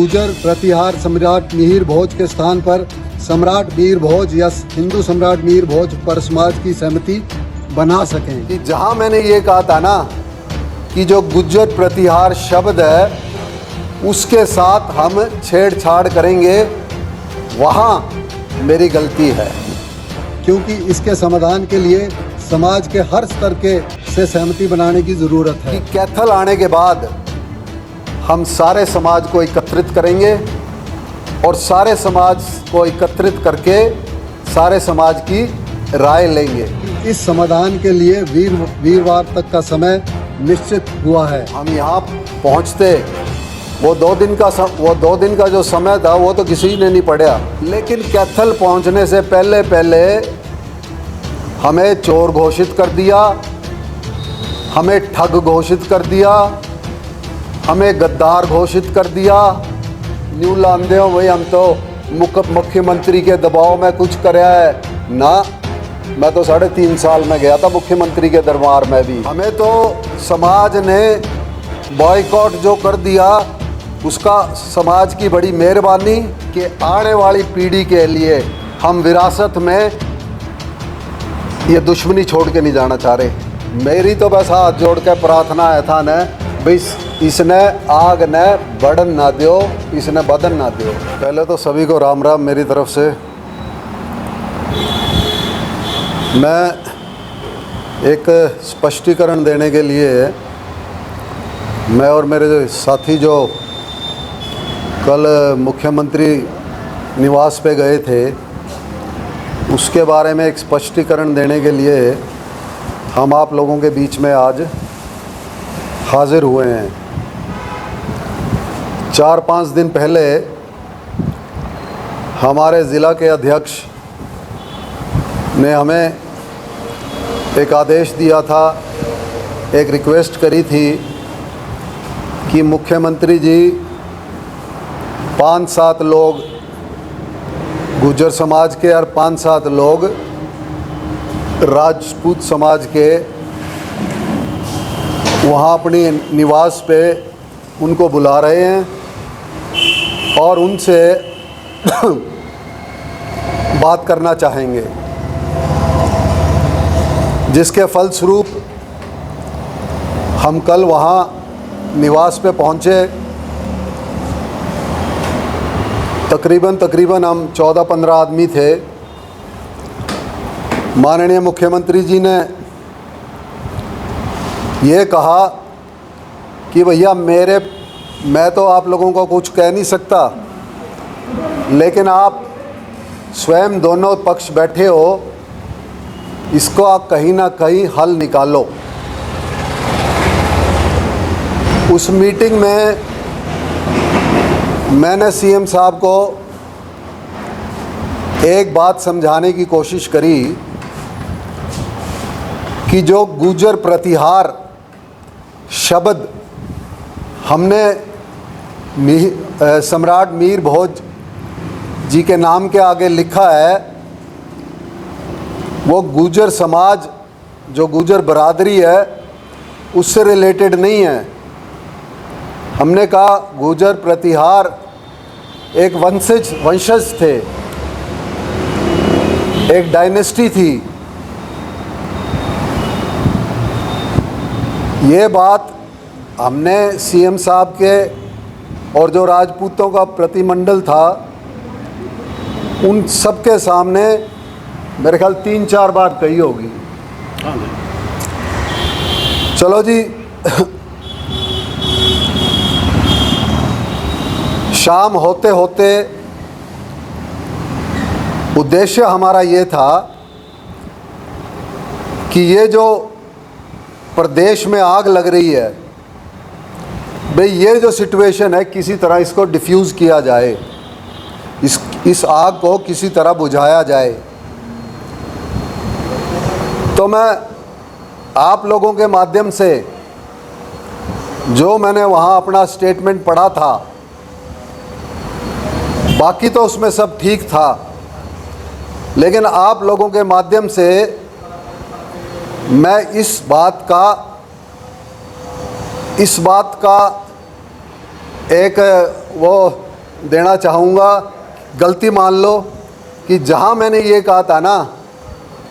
गुर्जर प्रतिहार सम्राट मिहिर भोज के स्थान पर सम्राट मीर भोज या हिंदू सम्राट मीर भोज पर समाज की सहमति बना सकें। कि जहां मैंने ये कहा था ना कि जो गुर्जर प्रतिहार शब्द है उसके साथ हम छेड़छाड़ करेंगे, वहां मेरी गलती है, क्योंकि इसके समाधान के लिए समाज के हर स्तर के से सहमति बनाने की ज़रूरत है। कि कैथल आने के बाद हम सारे समाज को एकत्रित करेंगे और सारे समाज को एकत्रित करके सारे समाज की राय लेंगे। इस समाधान के लिए वीरवार तक का समय निश्चित हुआ है। हम यहाँ पहुँचते वो दो दिन का जो समय था वो तो किसी ने नहीं पढ़ा, लेकिन कैथल पहुँचने से पहले हमें चोर घोषित कर दिया, हमें ठग घोषित कर दिया, हमें गद्दार घोषित कर दिया। न्यू लांदे हो भाई, हम तो मुख्यमंत्री के दबाव में कुछ कराया है ना। मैं तो 3.5 साल में गया था मुख्यमंत्री के दरबार में भी। हमें तो समाज ने बॉयकॉट जो कर दिया उसका समाज की बड़ी मेहरबानी कि आने वाली पीढ़ी के लिए हम विरासत में ये दुश्मनी छोड़ के नहीं जाना चाह रहे। मेरी तो बस हाथ जोड़ के प्रार्थना है था न भाई, इसने आग न बढ़न ना दो, इसने बदन ना दो। पहले तो सभी को राम राम मेरी तरफ से। मैं एक स्पष्टीकरण देने के लिए मैं और मेरे साथी जो कल मुख्यमंत्री निवास पे गए थे उसके बारे में एक स्पष्टीकरण देने के लिए हम आप लोगों के बीच में आज हाजिर हुए हैं। 4-5 दिन पहले हमारे ज़िला के अध्यक्ष ने हमें एक आदेश दिया था, एक रिक्वेस्ट करी थी कि मुख्यमंत्री जी 5-7 लोग गुर्जर समाज के और 5-7 लोग राजपूत समाज के वहाँ अपनी निवास पे उनको बुला रहे हैं और उनसे बात करना चाहेंगे, जिसके फलस्वरूप हम कल वहाँ निवास पे पहुँचे। तकरीबन हम 14-15 आदमी थे। माननीय मुख्यमंत्री जी ने ये कहा कि भैया मैं तो आप लोगों को कुछ कह नहीं सकता, लेकिन आप स्वयं दोनों पक्ष बैठे हो, इसको आप कहीं ना कहीं हल निकालो। उस मीटिंग में मैंने सीएम साहब को एक बात समझाने की कोशिश करी कि जो गुर्जर प्रतिहार शब्द हमने सम्राट मीर भोज जी के नाम के आगे लिखा है, वो गुर्जर समाज जो गुर्जर बरादरी है उससे रिलेटेड नहीं है। हमने कहा गुर्जर प्रतिहार एक वंशज थे, एक डायनेस्टी थी। ये बात हमने सीएम साहब के और जो राजपूतों का प्रतिमंडल था उन सबके सामने मेरे ख्याल 3-4 बार कही होगी। चलो जी, शाम होते होते उद्देश्य हमारा ये था कि ये जो प्रदेश में आग लग रही है भाई, ये जो सिचुएशन है किसी तरह इसको डिफ्यूज़ किया जाए, इस आग को किसी तरह बुझाया जाए। तो मैं आप लोगों के माध्यम से जो मैंने वहाँ अपना स्टेटमेंट पढ़ा था, बाकी तो उसमें सब ठीक था, लेकिन आप लोगों के माध्यम से मैं इस बात का एक वो देना चाहूँगा, गलती मान लो कि जहाँ मैंने ये कहा था ना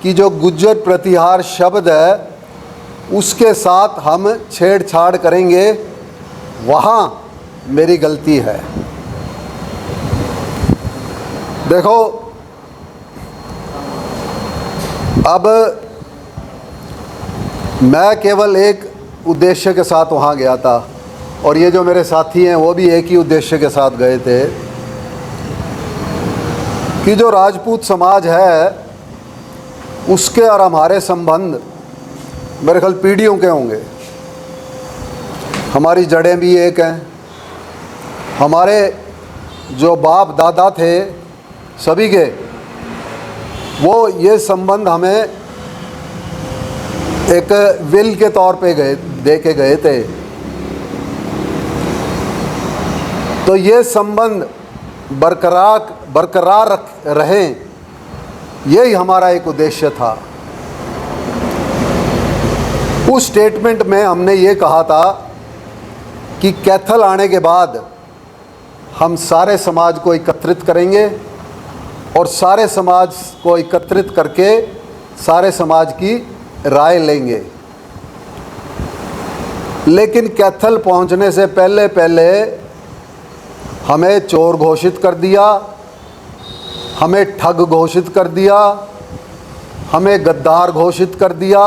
कि जो गुज्जर प्रतिहार शब्द है उसके साथ हम छेड़छाड़ करेंगे, वहाँ मेरी गलती है। देखो, अब मैं केवल एक उद्देश्य के साथ वहाँ गया था और ये जो मेरे साथी हैं वो भी एक ही उद्देश्य के साथ गए थे कि जो राजपूत समाज है उसके और हमारे संबंध मेरे ख्याल पीढ़ियों के होंगे। हमारी जड़ें भी एक हैं, हमारे जो बाप दादा थे सभी के, वो ये संबंध हमें एक विल के तौर पे दे के गए थे। तो ये संबंध बरकरार रहें, यही हमारा एक उद्देश्य था। उस स्टेटमेंट में हमने ये कहा था कि कैथल आने के बाद हम सारे समाज को एकत्रित करेंगे और सारे समाज को एकत्रित करके सारे समाज की राय लेंगे। लेकिन कैथल पहुंचने से पहले हमें चोर घोषित कर दिया, हमें ठग घोषित कर दिया, हमें गद्दार घोषित कर दिया।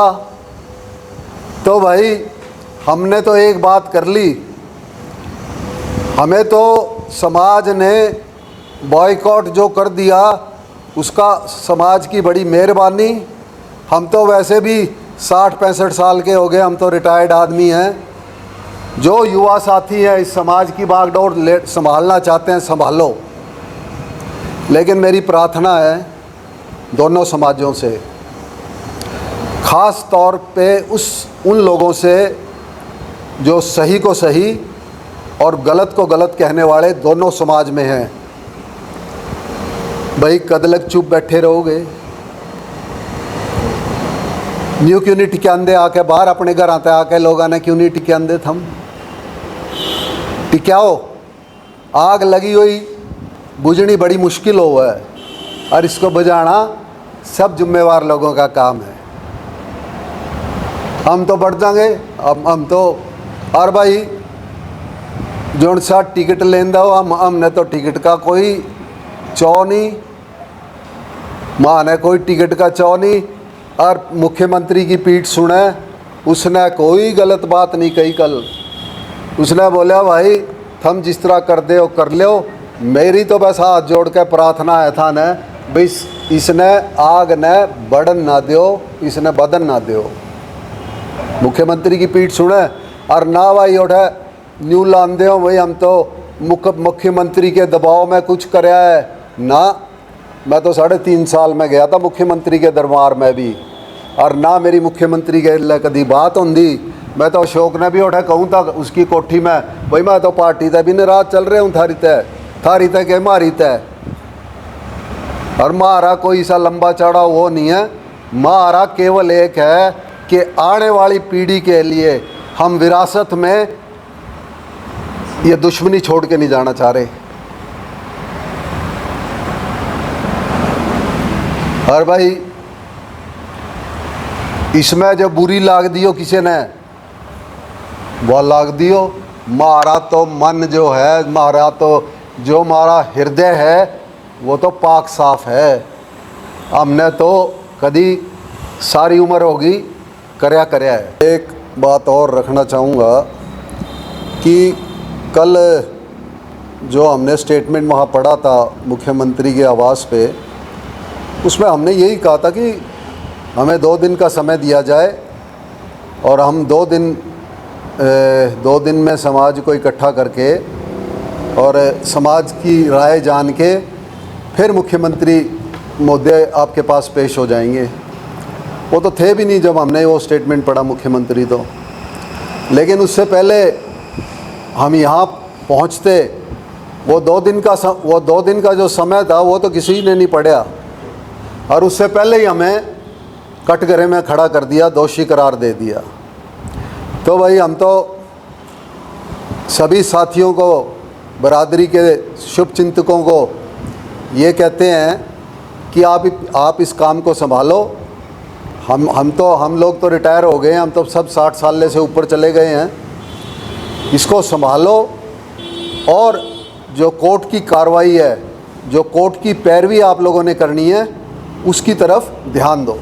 तो भाई हमने तो एक बात कर ली, हमें तो समाज ने बॉयकॉट जो कर दिया उसका समाज की बड़ी मेहरबानी। हम तो वैसे भी 60-65 साल के हो गए, हम तो रिटायर्ड आदमी हैं। जो युवा साथी हैं इस समाज की बागडोर संभालना चाहते हैं, संभालो। लेकिन मेरी प्रार्थना है दोनों समाजों से, ख़ास तौर पे उन लोगों से जो सही को सही और गलत को गलत कहने वाले दोनों समाज में हैं। भाई कदलक चुप बैठे रहोगे? न्यू क्यों नहीं टिक्यांदे आके बाहर अपने घर आते आके लोगों ने क्यों नहीं टिक्यांदे? थम टिक्याओ। आग लगी हुई बुझनी बड़ी मुश्किल हो है और इसको बुझाना सब जिम्मेवार लोगों का काम है। हम तो बढ़ जाएंगे, अब हम तो और भाई जो सा टिकट लेंदा हो हमने तो टिकट का कोई चौ नहीं, माँ ने कोई टिकट का चौ नहीं। और मुख्यमंत्री की पीठ सुने, उसने कोई गलत बात नहीं कही। कल उसने बोला भाई थम जिस तरह कर दे हो कर लो। मेरी तो बस हाथ जोड़ के प्रार्थना है था न भाई इसने आग न बढ़न ना दो, इसने बदन ना दो। मुख्यमंत्री की पीठ सुने और ना भाई उठे न्यू लांदे हो भाई हम तो मुख्यमंत्री के दबाव में कुछ कराया है ना। मैं तो 3.5 साल में गया था मुख्यमंत्री के दरबार में भी, और ना मेरी मुख्यमंत्री के लिए कभी बात होंगी। मैं तो अशोक ने भी उठे कहूँ था उसकी कोठी में भाई मैं तो पार्टी तय भी नाराज चल रहे हूँ, थारी तय के मारी तय। और मारा कोई सा लंबा चौड़ा वो नहीं है, मारा केवल एक है कि आने वाली पीढ़ी के लिए हम विरासत में ये दुश्मनी छोड़ के नहीं जाना चाह रहे। और भाई इसमें जो बुरी लाग दियो किसी ने वो लाग दियो, मारा तो मन जो है, मारा तो जो मारा हृदय है वो तो पाक साफ है। हमने तो कभी सारी उम्र होगी करया है। एक बात और रखना चाहूँगा कि कल जो हमने स्टेटमेंट वहाँ पढ़ा था मुख्यमंत्री के आवास पे, उसमें हमने यही कहा था कि हमें 2 दिन का समय दिया जाए और हम 2 दिन में समाज को इकट्ठा करके और समाज की राय जान के फिर मुख्यमंत्री महोदय आपके पास पेश हो जाएंगे। वो तो थे भी नहीं जब हमने वो स्टेटमेंट पढ़ा मुख्यमंत्री तो। लेकिन उससे पहले हम यहाँ पहुँचते वो 2 दिन का जो समय था वो तो किसी ने नहीं पढ़ा, और उससे पहले ही हमें कटघरे में खड़ा कर दिया, दोषी करार दे दिया। तो भाई हम तो सभी साथियों को बरादरी के शुभ चिंतकों को ये कहते हैं कि आप इस काम को संभालो। हम लोग तो रिटायर हो गए हैं, हम तो सब 60 साल से ऊपर चले गए हैं। इसको संभालो और जो कोर्ट की कार्रवाई है, जो कोर्ट की पैरवी आप लोगों ने करनी है, उसकी तरफ ध्यान दो।